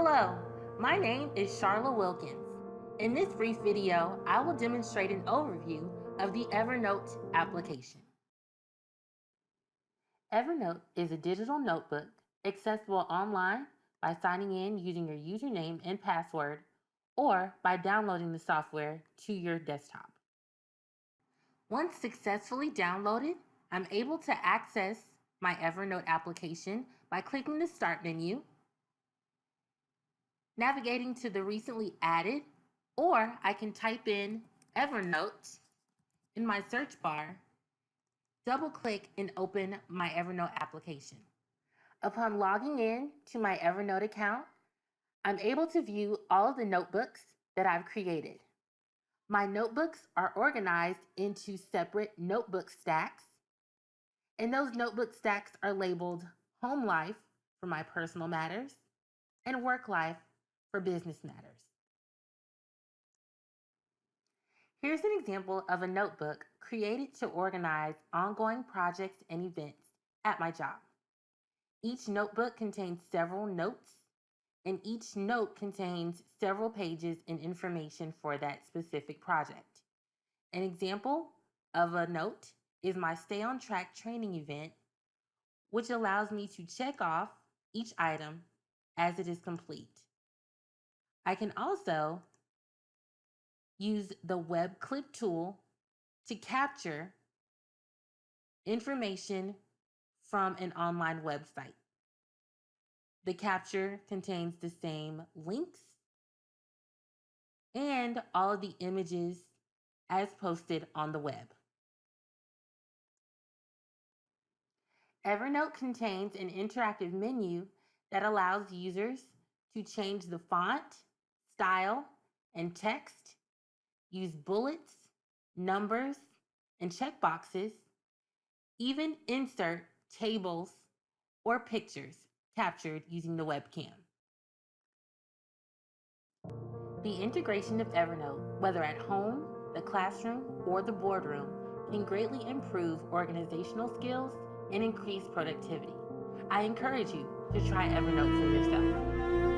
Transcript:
Hello, my name is Charla Wilkins. In this brief video, I will demonstrate an overview of the Evernote application. Evernote is a digital notebook accessible online by signing in using your username and password or by downloading the software to your desktop. Once successfully downloaded, I'm able to access my Evernote application by clicking the Start menu, navigating to the recently added, or I can type in Evernote in my search bar, double-click and open my Evernote application. Upon logging in to my Evernote account, I'm able to view all of the notebooks that I've created. My notebooks are organized into separate notebook stacks, and those notebook stacks are labeled Home Life for my personal matters and Work Life for business matters. Here's an example of a notebook created to organize ongoing projects and events at my job. Each notebook contains several notes, and each note contains several pages and information for that specific project. An example of a note is my Stay on Track training event, which allows me to check off each item as it is complete. I can also use the web clip tool to capture information from an online website. The capture contains the same links and all of the images as posted on the web. Evernote contains an interactive menu that allows users to change the font, style, and text, use bullets, numbers, and checkboxes, even insert tables or pictures captured using the webcam. The integration of Evernote, whether at home, the classroom, or the boardroom, can greatly improve organizational skills and increase productivity. I encourage you to try Evernote for yourself.